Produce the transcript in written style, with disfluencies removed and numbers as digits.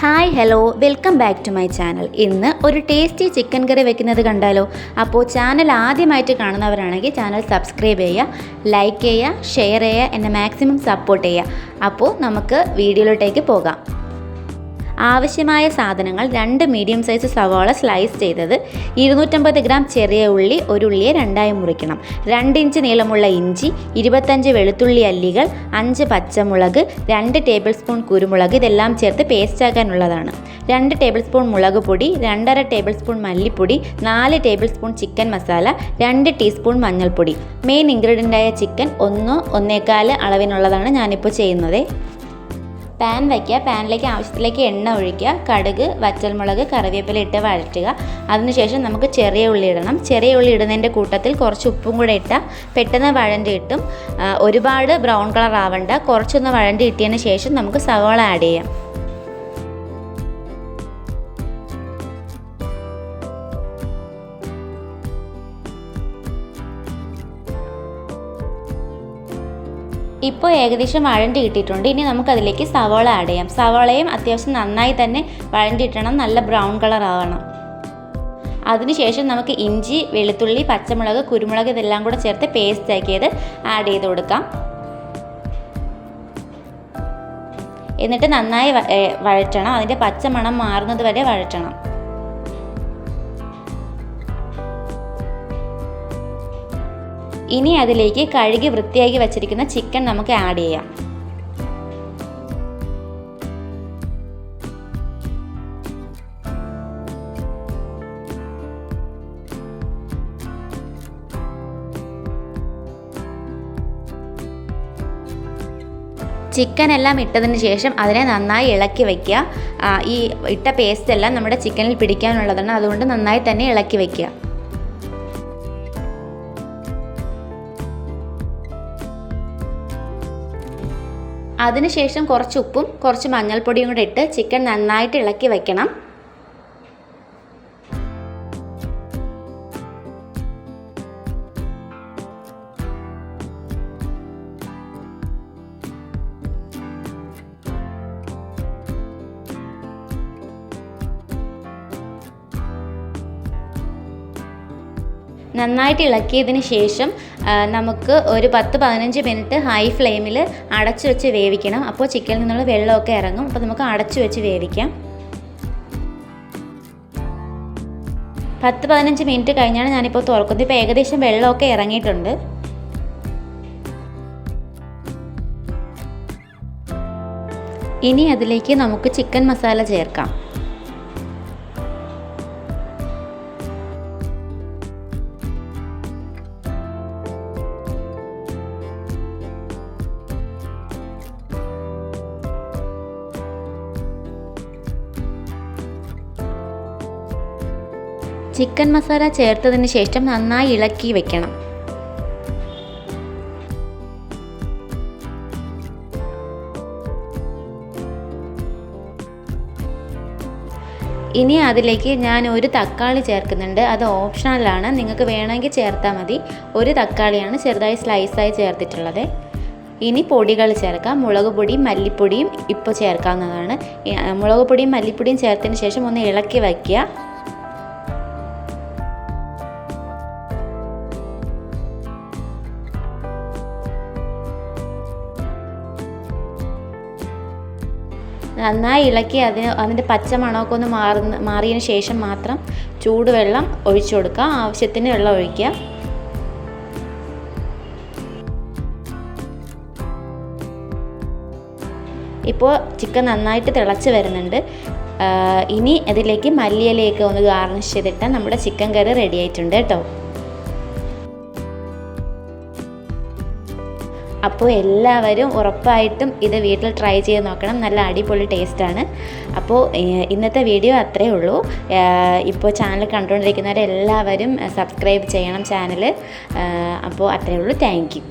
Hi hello welcome back to my channel. ഇന്ന് ഒരു tasty chicken കറി വെക്കുന്നത് കണ്ടാലോ? അപ്പോൾ ചാനൽ ആദ്യമായിട്ട് കാണുന്നവരാണെങ്കിൽ ചാനൽ സബ്സ്ക്രൈബ് ചെയ്യുക, ലൈക്ക് ചെയ്യുക, ഷെയർ ചെയ്യുക, എന്നെ മാക്സിമം സപ്പോർട്ട് ചെയ്യുക. അപ്പോൾ നമുക്ക് വീഡിയോയിലോട്ടേക്ക് പോകാം. ആവശ്യമായ സാധനങ്ങൾ: 2 മീഡിയം സൈസ് സവാള സ്ലൈസ് ചെയ്തത്, 250 ഗ്രാം ചെറിയ ഉള്ളി, ഒരു ഉള്ളിയെ രണ്ടായി മുറിക്കണം, 2 ഇഞ്ച് നീളമുള്ള ഇഞ്ചി, 25 വെളുത്തുള്ളി അല്ലികൾ, 5 പച്ചമുളക്, 2 ടേബിൾ സ്പൂൺ കുരുമുളക്, ഇതെല്ലാം ചേർത്ത് പേസ്റ്റ് ആക്കാനുള്ളതാണ്. 2 ടേബിൾ സ്പൂൺ മുളക് പൊടി, 2.5 ടേബിൾ സ്പൂൺ മല്ലിപ്പൊടി, 4 table spoon chicken masala, 2 teaspoon മഞ്ഞൾപ്പൊടി. മെയിൻ ഇൻഗ്രീഡിയൻ്റായ ചിക്കൻ 1-1.25 അളവിനുള്ളതാണ് ഞാനിപ്പോൾ ചെയ്യുന്നത്. പാൻ വയ്ക്കുക, പാനിലേക്ക് ആവശ്യത്തിലേക്ക് എണ്ണ ഒഴിക്കുക, കടുക്, വറ്റൽമുളക്, കറിവേപ്പില ഇട്ട് വഴറ്റുക. അതിനുശേഷം നമുക്ക് ചെറിയ ഉള്ളി ഇടണം. ചെറിയ ഉള്ളി ഇടുന്നതിൻ്റെ കൂട്ടത്തിൽ കുറച്ച് ഉപ്പും കൂടെ ഇട്ടാൽ പെട്ടെന്ന് വഴണ്ടി കിട്ടും. ഒരുപാട് ബ്രൗൺ കളർ ആവണ്ട, കുറച്ചൊന്ന് വഴണ്ടി ഇട്ടതിന് ശേഷം നമുക്ക് സവാള ആഡ് ചെയ്യാം. ഇപ്പോൾ ഏകദേശം വഴണ്ടി കിട്ടിയിട്ടുണ്ട്. ഇനി നമുക്കതിലേക്ക് സവാള ആഡ് ചെയ്യാം. സവാളയും അത്യാവശ്യം നന്നായി തന്നെ വഴണ്ടി ഇട്ടണം, നല്ല ബ്രൗൺ കളർ ആവണം. അതിനുശേഷം നമുക്ക് ഇഞ്ചി, വെളുത്തുള്ളി, പച്ചമുളക്, കുരുമുളക് ഇതെല്ലാം കൂടെ ചേർത്ത് പേസ്റ്റ് ആക്കിയത് ആഡ് ചെയ്ത് കൊടുക്കാം. എന്നിട്ട് നന്നായി വഴറ്റണം, അതിൻ്റെ പച്ചമണം മാറുന്നത് വരെ വഴറ്റണം. ഇനി അതിലേക്ക് കഴുകി വൃത്തിയാക്കി വച്ചിരിക്കുന്ന ചിക്കൻ നമുക്ക് ആഡ് ചെയ്യാം. ചിക്കൻ എല്ലാം ഇട്ടതിന് ശേഷം അതിനെ നന്നായി ഇളക്കി വയ്ക്കുക. ഈ ഇട്ട പേസ്റ്റ് എല്ലാം നമ്മുടെ ചിക്കനിൽ പിടിക്കാനുള്ളതാണ്, അതുകൊണ്ട് നന്നായി തന്നെ ഇളക്കി വയ്ക്കുക. അതിനുശേഷം കുറച്ച് ഉപ്പും കുറച്ച് മഞ്ഞൾപ്പൊടിയും കൂടെ ഇട്ട് ചിക്കൻ നന്നായിട്ട് ഇളക്കി വയ്ക്കണം. നന്നായിട്ട് ഇളക്കിയതിന് ശേഷം നമുക്ക് ഒരു 10-15 മിനിറ്റ് ഹൈ ഫ്ലെയിമിൽ അടച്ചു വെച്ച് വേവിക്കണം. അപ്പോൾ ചിക്കനിൽ നിന്നുള്ള വെള്ളമൊക്കെ ഇറങ്ങും. അപ്പോൾ നമുക്ക് അടച്ചു വെച്ച് വേവിക്കാം. 10-15 മിനിറ്റ് കഴിഞ്ഞാണ് ഞാനിപ്പോൾ തുറക്കുന്നത്. ഇപ്പോൾ ഏകദേശം വെള്ളമൊക്കെ ഇറങ്ങിയിട്ടുണ്ട്. ഇനി അതിലേക്ക് നമുക്ക് ചിക്കൻ മസാല ചേർക്കാം. ചിക്കൻ മസാല ചേർത്തതിന് ശേഷം നന്നായി ഇളക്കി വെക്കണം. ഇനി അതിലേക്ക് ഞാൻ ഒരു തക്കാളി ചേർക്കുന്നുണ്ട്. അത് ഓപ്ഷണലാണ്, നിങ്ങൾക്ക് വേണമെങ്കിൽ ചേർത്താൽ മതി. ഒരു തക്കാളിയാണ് ചെറുതായി സ്ലൈസായി ചേർത്തിട്ടുള്ളത്. ഇനി പൊടികൾ ചേർക്കാം. മുളക് പൊടിയും മല്ലിപ്പൊടിയും ഇപ്പോൾ ചേർക്കാവുന്നതാണ്. മുളക് പൊടിയും മല്ലിപ്പൊടിയും ചേർത്തതിന് ശേഷം ഒന്ന് ഇളക്കി വയ്ക്കുക. നന്നായി ഇളക്കി അതിൻ്റെ പച്ചമണമൊക്കെ ഒന്ന് മാറിയതിന് ശേഷം മാത്രം ചൂടുവെള്ളം ഒഴിച്ചു കൊടുക്കുക. ആവശ്യത്തിന് വെള്ളം ഒഴിക്കുക. ഇപ്പോൾ ചിക്കൻ നന്നായിട്ട് തിളച്ച് വരുന്നുണ്ട്. ഇനി അതിലേക്ക് മല്ലിയിലയൊക്കെ ഒന്ന് ഗാർണിഷ് ചെയ്തിട്ടാൽ നമ്മുടെ ചിക്കൻ കറി റെഡി ആയിട്ടുണ്ട് കേട്ടോ. അപ്പോൾ എല്ലാവരും ഉറപ്പായിട്ടും ഇത് വീട്ടിൽ ട്രൈ ചെയ്ത് നോക്കണം. നല്ല അടിപൊളി ടേസ്റ്റാണ്. അപ്പോൾ ഇന്നത്തെ വീഡിയോ അത്രയേ ഉള്ളൂ. ഇപ്പോൾ ചാനൽ കണ്ടുകൊണ്ടിരിക്കുന്നവരെല്ലാവരും സബ്സ്ക്രൈബ് ചെയ്യണം ചാനൽ. അപ്പോൾ അത്രയേ ഉള്ളൂ. Thank you.